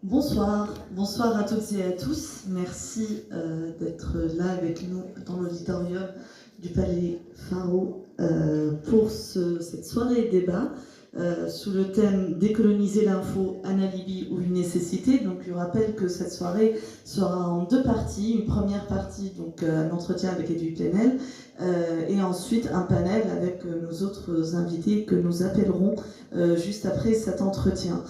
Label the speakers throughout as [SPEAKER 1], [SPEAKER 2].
[SPEAKER 1] Bonsoir, bonsoir à toutes et à tous. Merci d'être là avec nous dans l'auditorium du Palais Pharo pour cette soirée débat sous le thème Décoloniser l'info, un alibi ou une nécessité. Donc je rappelle que cette soirée sera en deux parties. Une première partie, donc un entretien avec Edoui Plenel, et ensuite un panel avec nos autres invités que nous appellerons juste après cet entretien.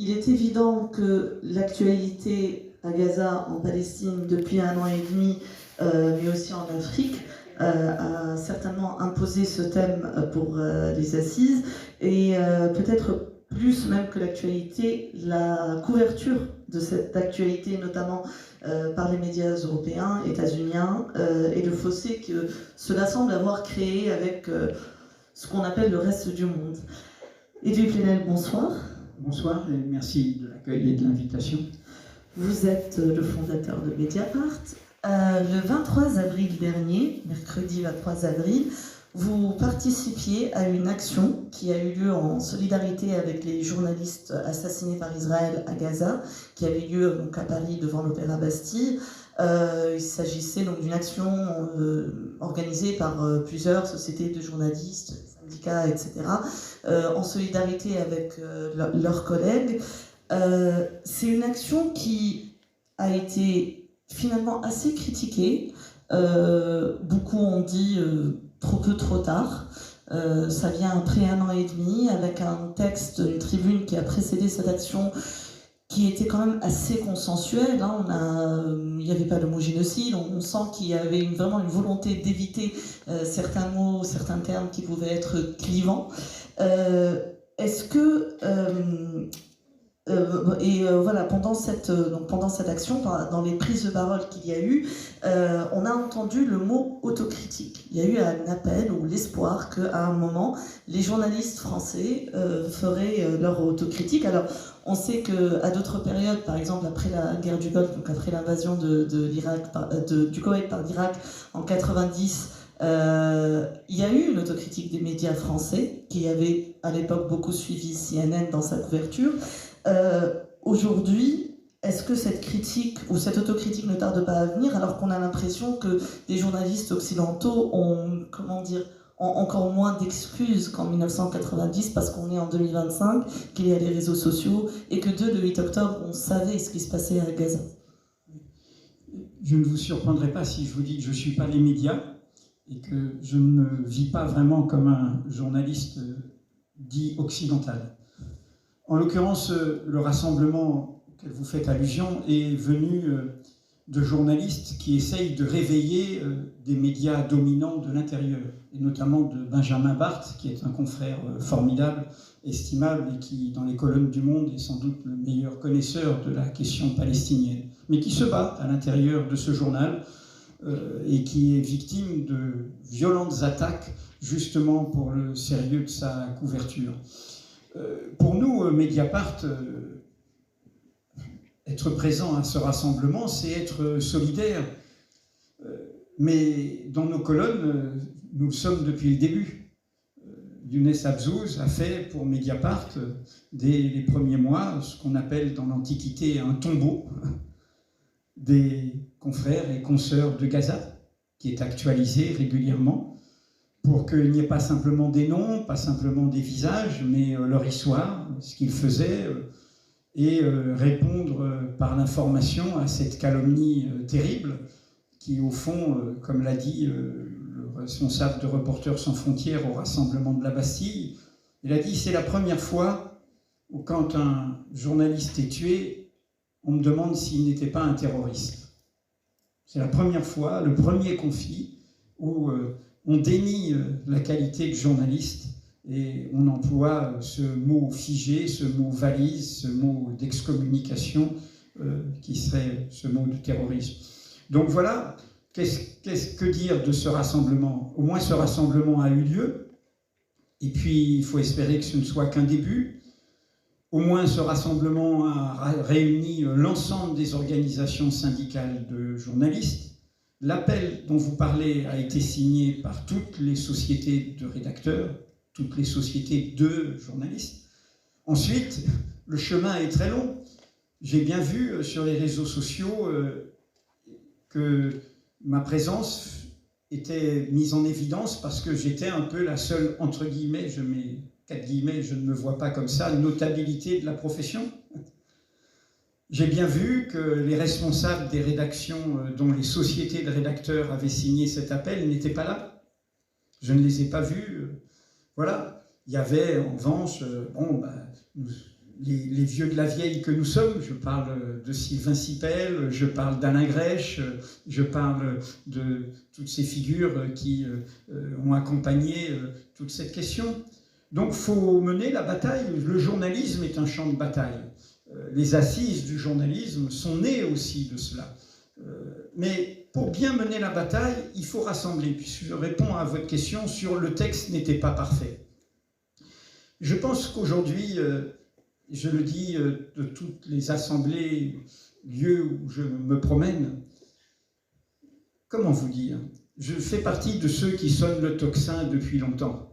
[SPEAKER 1] Il est évident que l'actualité à Gaza, en Palestine, depuis 1 an et demi, mais aussi en Afrique, a certainement imposé ce thème pour les assises, et peut-être plus même que l'actualité, la couverture de cette actualité, notamment par les médias européens, états-uniens, et le fossé que cela semble avoir créé avec ce qu'on appelle le reste du monde. Edoui Plenel, bonsoir.
[SPEAKER 2] Bonsoir et merci de l'accueil et de l'invitation.
[SPEAKER 1] Vous êtes le fondateur de Mediapart. Le 23 avril dernier, mercredi 23 avril, vous participiez à une action qui a eu lieu en solidarité avec les journalistes assassinés par Israël à Gaza, qui avait lieu donc à Paris devant l'Opéra Bastille. Il s'agissait donc d'une action organisée par plusieurs sociétés de journalistes, syndicats, etc., en solidarité avec leurs collègues. C'est une action qui a été finalement assez critiquée. Beaucoup ont dit trop peu, trop tard. Ça vient après 1 an et demi, avec un texte, une tribune qui a précédé cette action, qui était quand même assez consensuel. Il n'y avait pas de mot génocide, on sent qu'il y avait vraiment une volonté d'éviter certains mots, certains termes qui pouvaient être clivants. Est-ce que... voilà, pendant cette action, dans les prises de parole qu'il y a eu, on a entendu le mot autocritique. Il y a eu un appel ou l'espoir qu'à un moment, les journalistes français feraient leur autocritique. Alors, on sait qu'à d'autres périodes, par exemple après la guerre du Golfe, donc après l'invasion du Koweït par l'Irak en 90, il y a eu une autocritique des médias français qui avait à l'époque beaucoup suivi CNN dans sa couverture. Aujourd'hui, est-ce que cette critique ou cette autocritique ne tarde pas à venir, alors qu'on a l'impression que des journalistes occidentaux ont encore moins d'excuses qu'en 1990 parce qu'on est en 2025, qu'il y a les réseaux sociaux et que le 8 octobre, on savait ce qui se passait à Gaza?
[SPEAKER 2] Je ne vous surprendrai pas si je vous dis que je ne suis pas les médias et que je ne vis pas vraiment comme un journaliste dit occidental. En l'occurrence, le rassemblement auquel vous faites allusion est venu de journalistes qui essayent de réveiller des médias dominants de l'intérieur, et notamment de Benjamin Barth, qui est un confrère formidable, estimable, et qui, dans les colonnes du Monde, est sans doute le meilleur connaisseur de la question palestinienne, mais qui se bat à l'intérieur de ce journal et qui est victime de violentes attaques, justement pour le sérieux de sa couverture. Pour nous, Mediapart, être présent à ce rassemblement, c'est être solidaire. Mais dans nos colonnes, nous le sommes depuis le début. Younes Abzouz a fait pour Mediapart, dès les premiers mois, ce qu'on appelle dans l'Antiquité un tombeau des confrères et consoeurs de Gaza, qui est actualisé régulièrement, pour qu'il n'y ait pas simplement des noms, pas simplement des visages, mais leur histoire, ce qu'ils faisaient, et répondre par l'information à cette calomnie terrible qui, au fond, comme l'a dit le responsable de Reporters sans frontières au rassemblement de la Bastille, il a dit « c'est la première fois où quand un journaliste est tué, on me demande s'il n'était pas un terroriste. C'est la première fois, le premier conflit où on dénie la qualité de journaliste et on emploie ce mot figé, ce mot valise, ce mot d'excommunication qui serait ce mot de terrorisme. » Donc voilà, que dire de ce rassemblement? Au moins ce rassemblement a eu lieu, et puis il faut espérer que ce ne soit qu'un début. Au moins ce rassemblement a réuni l'ensemble des organisations syndicales de journalistes. L'appel dont vous parlez a été signé par toutes les sociétés de rédacteurs, toutes les sociétés de journalistes. Ensuite, le chemin est très long. J'ai bien vu sur les réseaux sociaux que ma présence était mise en évidence parce que j'étais un peu la seule, entre guillemets, je mets 4 guillemets, je ne me vois pas comme ça, notabilité de la profession. J'ai bien vu que les responsables des rédactions dont les sociétés de rédacteurs avaient signé cet appel n'étaient pas là. Je ne les ai pas vus. Voilà. Il y avait en revanche, les vieux de la vieille que nous sommes, je parle de Sylvain Sipel, je parle d'Alain Grèche, je parle de toutes ces figures qui ont accompagné toute cette question. Donc il faut mener la bataille. Le journalisme est un champ de bataille. Les assises du journalisme sont nées aussi de cela. Mais pour bien mener la bataille, il faut rassembler. Puisque je réponds à votre question sur le texte n'était pas parfait. Je pense qu'aujourd'hui, je le dis de toutes les assemblées, lieux où je me promène, comment vous dire, je fais partie de ceux qui sonnent le tocsin depuis longtemps.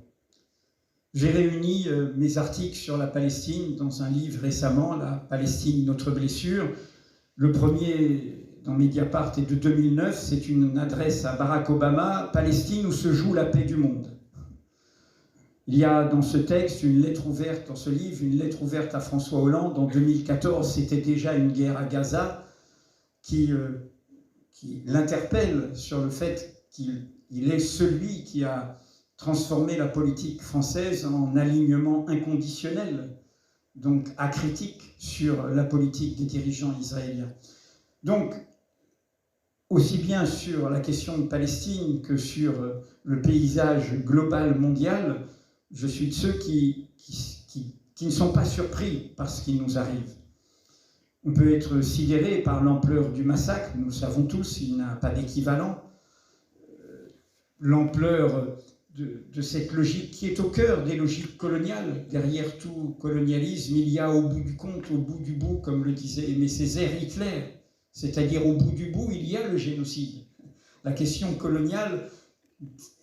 [SPEAKER 2] J'ai réuni mes articles sur la Palestine dans un livre récemment, La Palestine, notre blessure. Le premier dans Mediapart est de 2009, c'est une adresse à Barack Obama, Palestine où se joue la paix du monde. Il y a dans ce texte une lettre ouverte, dans ce livre, une lettre ouverte à François Hollande. En 2014, c'était déjà une guerre à Gaza qui l'interpelle sur le fait qu'il est celui qui a transformé la politique française en alignement inconditionnel, donc acritique sur la politique des dirigeants israéliens. Donc, aussi bien sur la question de Palestine que sur le paysage global mondial, je suis de ceux qui ne sont pas surpris par ce qui nous arrive. On peut être sidéré par l'ampleur du massacre, nous le savons tous, il n'a pas d'équivalent. L'ampleur de cette logique qui est au cœur des logiques coloniales. Derrière tout colonialisme, il y a au bout du compte, au bout du bout, comme le disait Aimé Césaire, Hitler. C'est-à-dire au bout du bout, il y a le génocide. La question coloniale,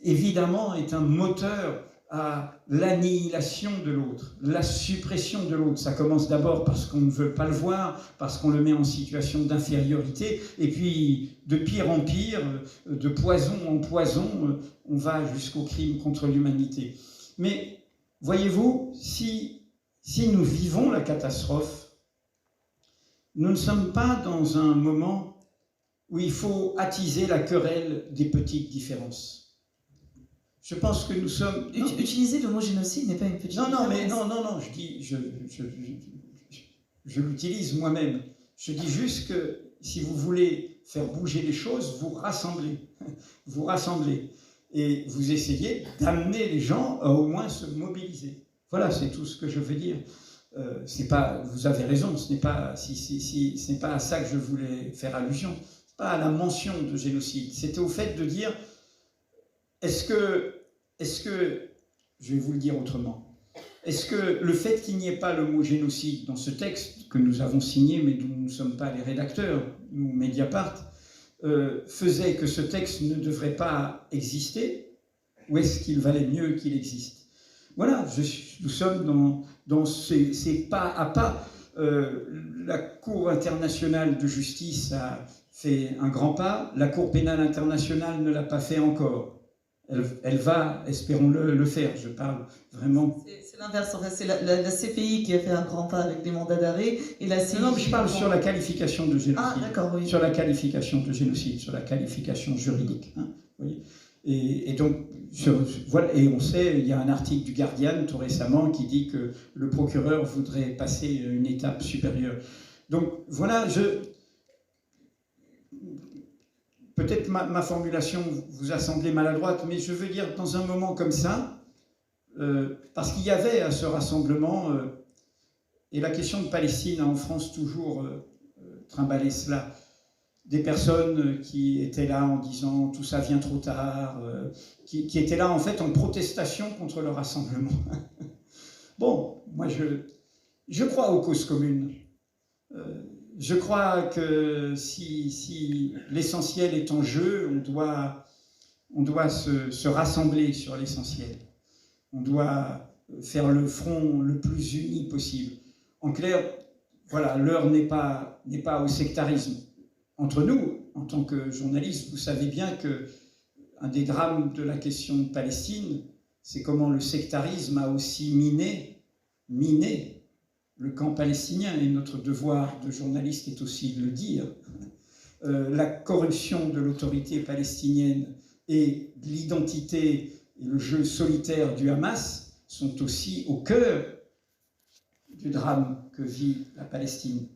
[SPEAKER 2] évidemment, est un moteur à l'annihilation de l'autre, la suppression de l'autre. Ça commence d'abord parce qu'on ne veut pas le voir, parce qu'on le met en situation d'infériorité, et puis de pire en pire, de poison en poison, on va jusqu'au crime contre l'humanité. Mais voyez-vous, si nous vivons la catastrophe, nous ne sommes pas dans un moment où il faut attiser la querelle des petites différences. Je pense que nous sommes...
[SPEAKER 1] Utiliser le mot génocide n'est pas une petite différence.
[SPEAKER 2] Non, je l'utilise moi-même. Je dis juste que si vous voulez faire bouger les choses, vous rassemblez. Vous rassemblez. Et vous essayez d'amener les gens à au moins se mobiliser. Voilà, c'est tout ce que je veux dire. C'est pas, vous avez raison, ce n'est pas, ce n'est pas à ça que je voulais faire allusion. Ce n'est pas à la mention de génocide. C'était au fait de dire... Est-ce que, je vais vous le dire autrement, est-ce que le fait qu'il n'y ait pas le mot génocide dans ce texte que nous avons signé, mais dont nous ne sommes pas les rédacteurs, nous, Mediapart, faisait que ce texte ne devrait pas exister, ou est-ce qu'il valait mieux qu'il existe? Voilà, nous sommes dans ces pas à pas. La Cour internationale de justice a fait un grand pas, la Cour pénale internationale ne l'a pas fait encore. Elle va, espérons-le, le faire. Je parle vraiment...
[SPEAKER 1] C'est l'inverse, en fait. C'est la CPI qui a fait un grand pas avec des mandats d'arrêt, et la CIJ...
[SPEAKER 2] Non, mais je parle sur la qualification de génocide.
[SPEAKER 1] Ah, d'accord, oui.
[SPEAKER 2] Sur la qualification de génocide, sur la qualification juridique. Hein, oui. Et donc, voilà, et on sait, il y a un article du Guardian tout récemment qui dit que le procureur voudrait passer une étape supérieure. Donc, voilà, peut-être ma formulation vous a semblé maladroite, mais je veux dire, dans un moment comme ça, parce qu'il y avait à ce rassemblement, et la question de Palestine a en France toujours trimballé cela, des personnes qui étaient là en disant « tout ça vient trop tard », qui étaient là en fait en protestation contre le rassemblement. Bon, moi je crois aux causes communes. Je crois que si l'essentiel est en jeu, on doit se rassembler sur l'essentiel. On doit faire le front le plus uni possible. En clair, voilà, l'heure n'est pas au sectarisme. Entre nous, en tant que journalistes, vous savez bien qu'un des drames de la question de Palestine, c'est comment le sectarisme a aussi miné le camp palestinien, et notre devoir de journaliste est aussi de le dire. La corruption de l'autorité palestinienne et l'identité et le jeu solitaire du Hamas sont aussi au cœur du drame que vit la Palestine.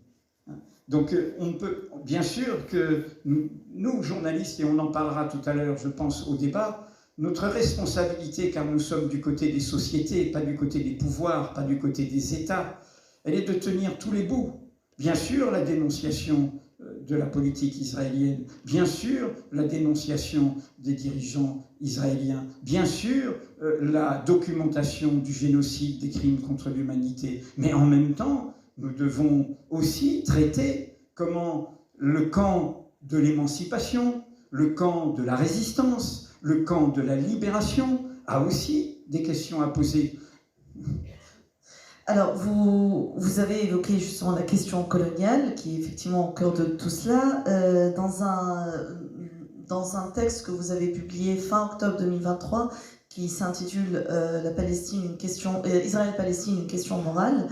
[SPEAKER 2] Donc on peut, bien sûr que nous, journalistes, et on en parlera tout à l'heure, je pense, au débat, notre responsabilité, car nous sommes du côté des sociétés, pas du côté des pouvoirs, pas du côté des États, elle est de tenir tous les bouts. Bien sûr, la dénonciation de la politique israélienne, bien sûr, la dénonciation des dirigeants israéliens, bien sûr, la documentation du génocide, des crimes contre l'humanité, mais en même temps, nous devons aussi traiter comment le camp de l'émancipation, le camp de la résistance, le camp de la libération a aussi des questions à poser.
[SPEAKER 1] Alors, vous avez évoqué justement la question coloniale, qui est effectivement au cœur de tout cela. Dans un texte que vous avez publié fin octobre 2023, qui s'intitule Israël-Palestine, une question morale,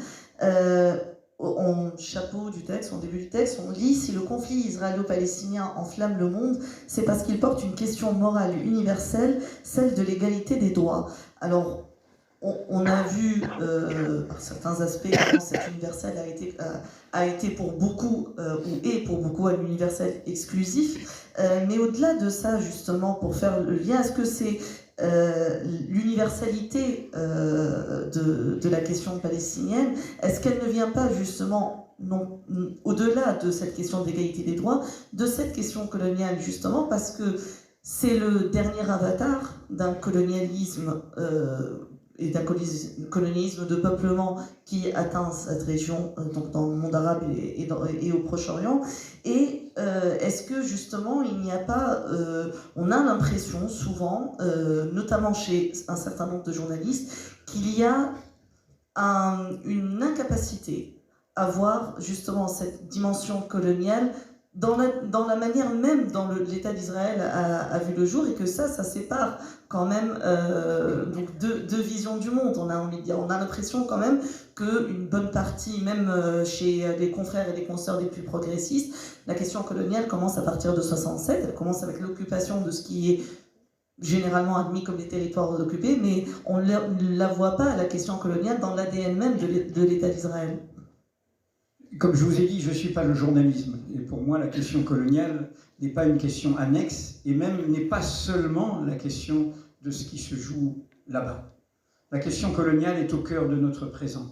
[SPEAKER 1] en chapeau du texte, en début du texte, on lit « Si le conflit israélo-palestinien enflamme le monde, c'est parce qu'il porte une question morale universelle, celle de l'égalité des droits. » Alors, on a vu par certains aspects comment cet universel a été pour beaucoup, ou est pour beaucoup un universel exclusif. Mais au-delà de ça, justement, pour faire le lien, est-ce que c'est l'universalité de la question palestinienne, est-ce qu'elle ne vient pas justement, non, au-delà de cette question d'égalité des droits, de cette question coloniale, justement, parce que c'est le dernier avatar d'un colonialisme et d'un colonialisme de peuplement qui atteint cette région, donc dans le monde arabe et au Proche-Orient. Et est-ce que justement il n'y a pas, on a l'impression souvent, notamment chez un certain nombre de journalistes, qu'il y a une incapacité à voir justement cette dimension coloniale dans la manière même dont l'État d'Israël a vu le jour, et que ça sépare quand même donc deux visions du monde. On a envie de dire, on a l'impression quand même qu'une bonne partie, même chez les confrères et les consoeurs les plus progressistes, la question coloniale commence à partir de 67, elle commence avec l'occupation de ce qui est généralement admis comme des territoires occupés, mais on ne la voit pas, la question coloniale, dans l'ADN même de l'État d'Israël.
[SPEAKER 2] Comme je vous ai dit, je ne suis pas le journalisme. Et pour moi, la question coloniale n'est pas une question annexe, et même n'est pas seulement la question de ce qui se joue là-bas. La question coloniale est au cœur de notre présent.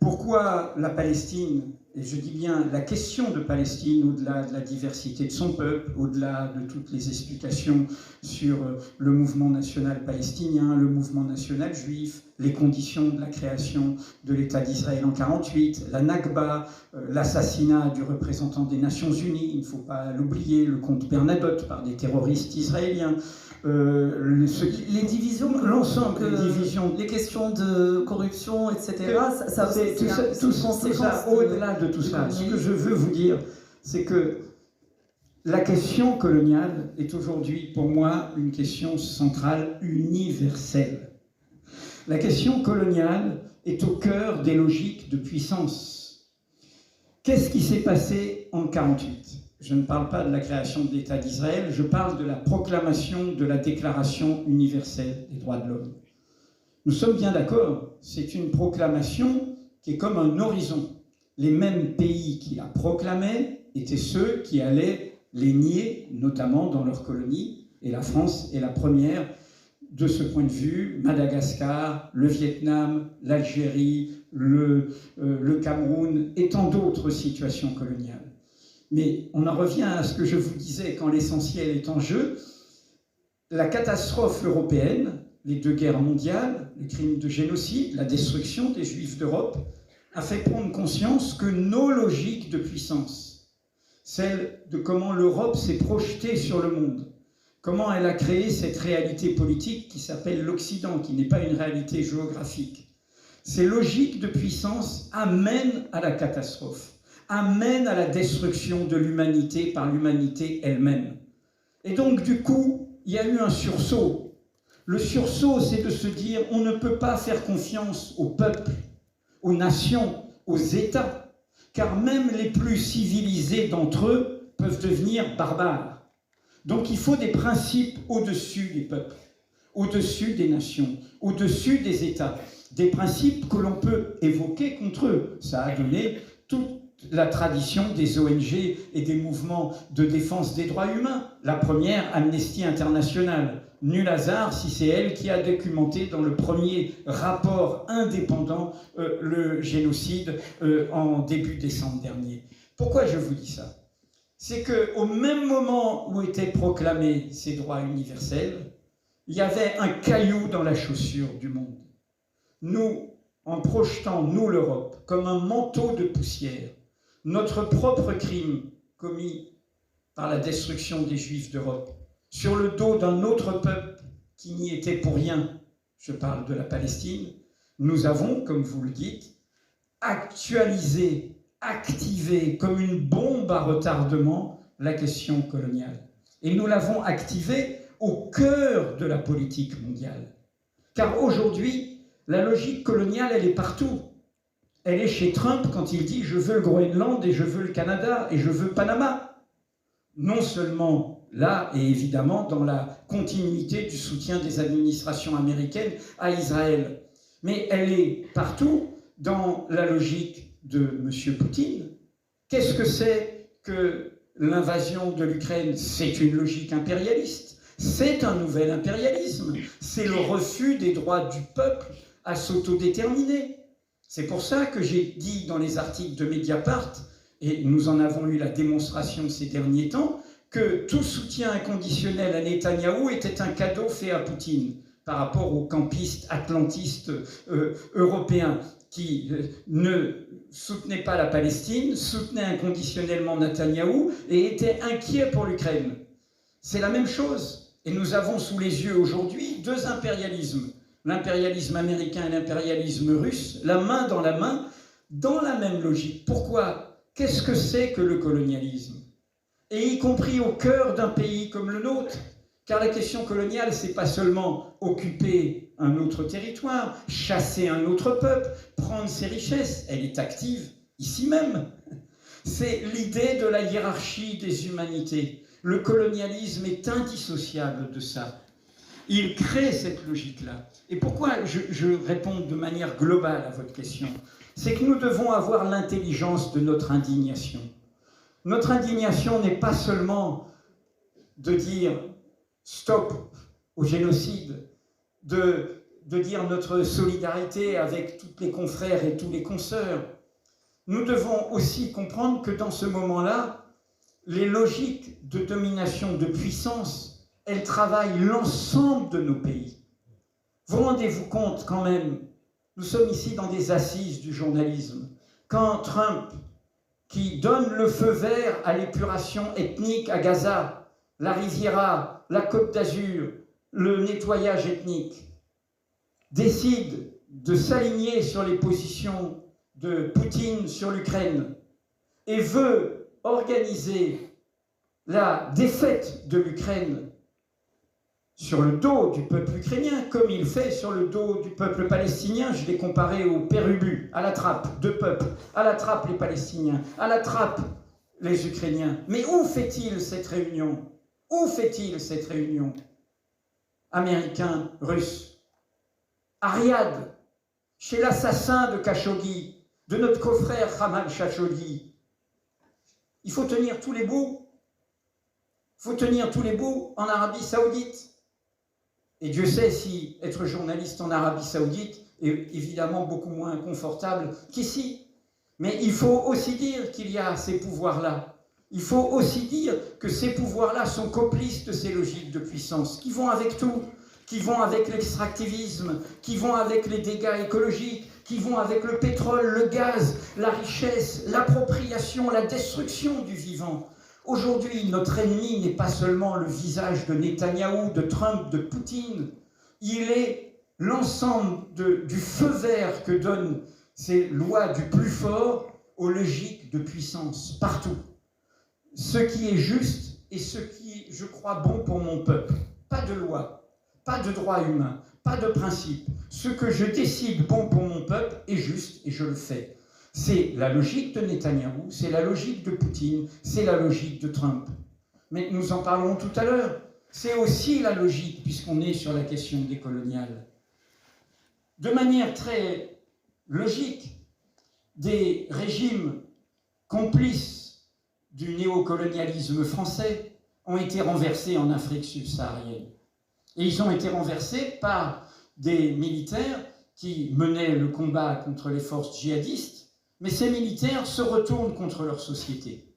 [SPEAKER 2] Pourquoi la Palestine, et je dis bien la question de Palestine, au-delà de la diversité de son peuple, au-delà de toutes les explications sur le mouvement national palestinien, le mouvement national juif, les conditions de la création de l'État d'Israël en 1948, la Nakba, l'assassinat du représentant des Nations Unies, il ne faut pas l'oublier, le comte Bernadotte par des terroristes israéliens, les divisions, l'ensemble des divisions,
[SPEAKER 1] les questions de corruption, etc.
[SPEAKER 2] Tout ça, au-delà de tout ça, ce que je veux vous dire, c'est que la question coloniale est aujourd'hui, pour moi, une question centrale universelle. La question coloniale est au cœur des logiques de puissance. Qu'est-ce qui s'est passé en 1948 ? Je ne parle pas de la création de l'État d'Israël, je parle de la proclamation de la Déclaration universelle des droits de l'homme. Nous sommes bien d'accord, c'est une proclamation qui est comme un horizon. Les mêmes pays qui la proclamaient étaient ceux qui allaient les nier, notamment dans leurs colonies, et la France est la première. De ce point de vue, Madagascar, le Vietnam, l'Algérie, le Cameroun et tant d'autres situations coloniales. Mais on en revient à ce que je vous disais quand l'essentiel est en jeu. La catastrophe européenne, les 2 guerres mondiales, les crimes de génocide, la destruction des Juifs d'Europe, a fait prendre conscience que nos logiques de puissance, celle de comment l'Europe s'est projetée sur le monde, comment elle a créé cette réalité politique qui s'appelle l'Occident, qui n'est pas une réalité géographique. Ces logiques de puissance amènent à la catastrophe, amènent à la destruction de l'humanité par l'humanité elle-même. Et donc, du coup, il y a eu un sursaut. Le sursaut, c'est de se dire, on ne peut pas faire confiance aux peuples, aux nations, aux États, car même les plus civilisés d'entre eux peuvent devenir barbares. Donc il faut des principes au-dessus des peuples, au-dessus des nations, au-dessus des États. Des principes que l'on peut évoquer contre eux. Ça a donné toute la tradition des ONG et des mouvements de défense des droits humains. La première, Amnesty International. Nul hasard si c'est elle qui a documenté dans le premier rapport indépendant le génocide en début décembre dernier. Pourquoi je vous dis ça? C'est qu'au même moment où étaient proclamés ces droits universels, il y avait un caillou dans la chaussure du monde. Nous, en projetant, nous l'Europe, comme un manteau de poussière, notre propre crime commis par la destruction des Juifs d'Europe, sur le dos d'un autre peuple qui n'y était pour rien, je parle de la Palestine, nous avons, comme vous le dites, actualisé, activé comme une bombe à retardement la question coloniale. Et nous l'avons activée au cœur de la politique mondiale. Car aujourd'hui, la logique coloniale, elle est partout. Elle est chez Trump quand il dit « je veux le Groenland et je veux le Canada et je veux Panama ». Non seulement là, et évidemment dans la continuité du soutien des administrations américaines à Israël, mais elle est partout dans la logique de M. Poutine. Qu'est-ce que c'est que l'invasion de l'Ukraine? C'est une logique impérialiste. C'est un nouvel impérialisme. C'est le refus des droits du peuple à s'autodéterminer. C'est pour ça que j'ai dit dans les articles de Mediapart, et nous en avons eu la démonstration ces derniers temps, que tout soutien inconditionnel à Netanyahou était un cadeau fait à Poutine par rapport aux campistes atlantistes européens qui ne soutenaient pas la Palestine, soutenaient inconditionnellement Netanyahou et étaient inquiets pour l'Ukraine. C'est la même chose. Et nous avons sous les yeux aujourd'hui deux impérialismes. L'impérialisme américain et l'impérialisme russe, la main, dans la même logique. Pourquoi? Qu'est-ce que c'est que le colonialisme? Et y compris au cœur d'un pays comme le nôtre. Car la question coloniale, c'est pas seulement occuper un autre territoire, chasser un autre peuple, prendre ses richesses. Elle est active ici même. C'est l'idée de la hiérarchie des humanités. Le colonialisme est indissociable de ça. Il crée cette logique-là. Et pourquoi je réponds de manière globale à votre question? C'est que nous devons avoir l'intelligence de notre indignation. Notre indignation n'est pas seulement de dire stop au génocide, de dire notre solidarité avec toutes les confrères et tous les consoeurs. Nous devons aussi comprendre que dans ce moment-là, les logiques de domination, de puissance, elles travaillent l'ensemble de nos pays. Vous rendez-vous compte quand même, nous sommes ici dans des assises du journalisme, quand Trump, qui donne le feu vert à l'épuration ethnique à Gaza, la Riviera, la Côte d'Azur, le nettoyage ethnique, décide de s'aligner sur les positions de Poutine sur l'Ukraine et veut organiser la défaite de l'Ukraine sur le dos du peuple ukrainien, comme il fait sur le dos du peuple palestinien. Je l'ai comparé au père Ubu, à la trappe, deux peuples, à la trappe les Palestiniens, à la trappe les Ukrainiens. Mais où fait-il cette réunion? Où fait-il cette réunion? Américain, russe. À Riyad, chez l'assassin de Khashoggi, de notre confrère Jamal Khashoggi. Il faut tenir tous les bouts. Il faut tenir tous les bouts en Arabie Saoudite. Et Dieu sait si être journaliste en Arabie Saoudite est évidemment beaucoup moins confortable qu'ici. Mais il faut aussi dire qu'il y a ces pouvoirs-là. Il faut aussi dire que ces pouvoirs-là sont complices de ces logiques de puissance, qui vont avec tout, qui vont avec l'extractivisme, qui vont avec les dégâts écologiques, qui vont avec le pétrole, le gaz, la richesse, l'appropriation, la destruction du vivant. Aujourd'hui, notre ennemi n'est pas seulement le visage de Netanyahou, de Trump, de Poutine. Il est l'ensemble du feu vert que donnent ces lois du plus fort aux logiques de puissance partout. Ce qui est juste et ce qui, je crois, bon pour mon peuple. Pas de loi, pas de droit humain, pas de principe. Ce que je décide bon pour mon peuple est juste et je le fais. C'est la logique de Netanyahou, c'est la logique de Poutine, c'est la logique de Trump. Mais nous en parlerons tout à l'heure. C'est aussi la logique, puisqu'on est sur la question décoloniale. De manière très logique, des régimes complices du néocolonialisme français ont été renversés en Afrique subsaharienne. Et ils ont été renversés par des militaires qui menaient le combat contre les forces djihadistes, mais ces militaires se retournent contre leur société.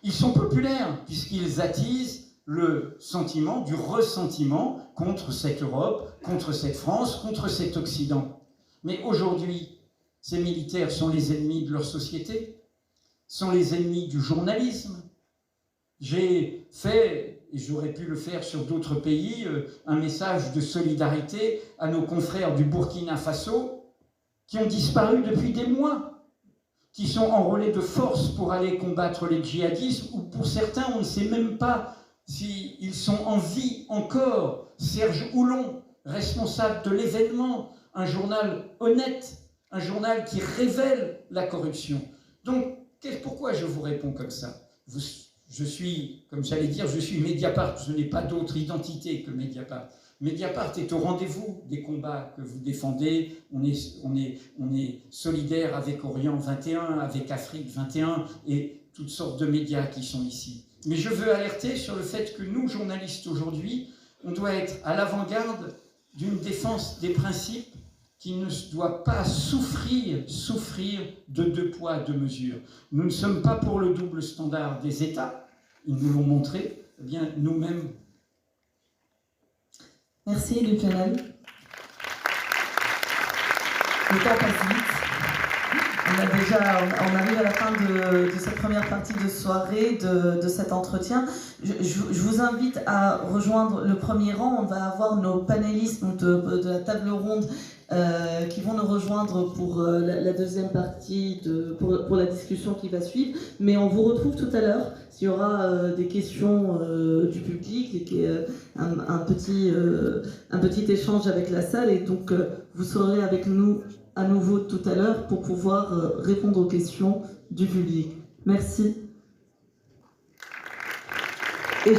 [SPEAKER 2] Ils sont populaires puisqu'ils attisent le sentiment du ressentiment contre cette Europe, contre cette France, contre cet Occident. Mais aujourd'hui, ces militaires sont les ennemis de leur société, sont les ennemis du journalisme. J'ai fait, et j'aurais pu le faire sur d'autres pays, un message de solidarité à nos confrères du Burkina Faso qui ont disparu depuis des mois, qui sont enrôlés de force pour aller combattre les djihadistes, ou pour certains, on ne sait même pas s'ils sont en vie encore. Serge Houlon, responsable de l'événement, un journal honnête, un journal qui révèle la corruption. Donc, pourquoi je vous réponds comme ça? Je suis, comme j'allais dire, je suis Mediapart, je n'ai pas d'autre identité que Mediapart. Mediapart est au rendez-vous des combats que vous défendez. On est solidaire avec Orient 21, avec Afrique 21 et toutes sortes de médias qui sont ici. Mais je veux alerter sur le fait que nous, journalistes aujourd'hui, on doit être à l'avant-garde d'une défense des principes qui ne doit pas souffrir de 2 poids, 2 mesures. Nous ne sommes pas pour le double standard des États, ils nous l'ont montré, eh bien nous-mêmes.
[SPEAKER 1] Merci Luc Lenel. Le temps passe vite. On arrive à la fin de cette première partie de soirée, de cet entretien. Je vous invite à rejoindre le premier rang. On va avoir nos panélistes de la table ronde qui vont nous rejoindre pour la deuxième partie, pour la discussion qui va suivre. Mais on vous retrouve tout à l'heure. S'il y aura des questions du public, et un petit échange avec la salle. Et donc, vous serez avec nous à nouveau tout à l'heure pour pouvoir répondre aux questions du public. Merci. Et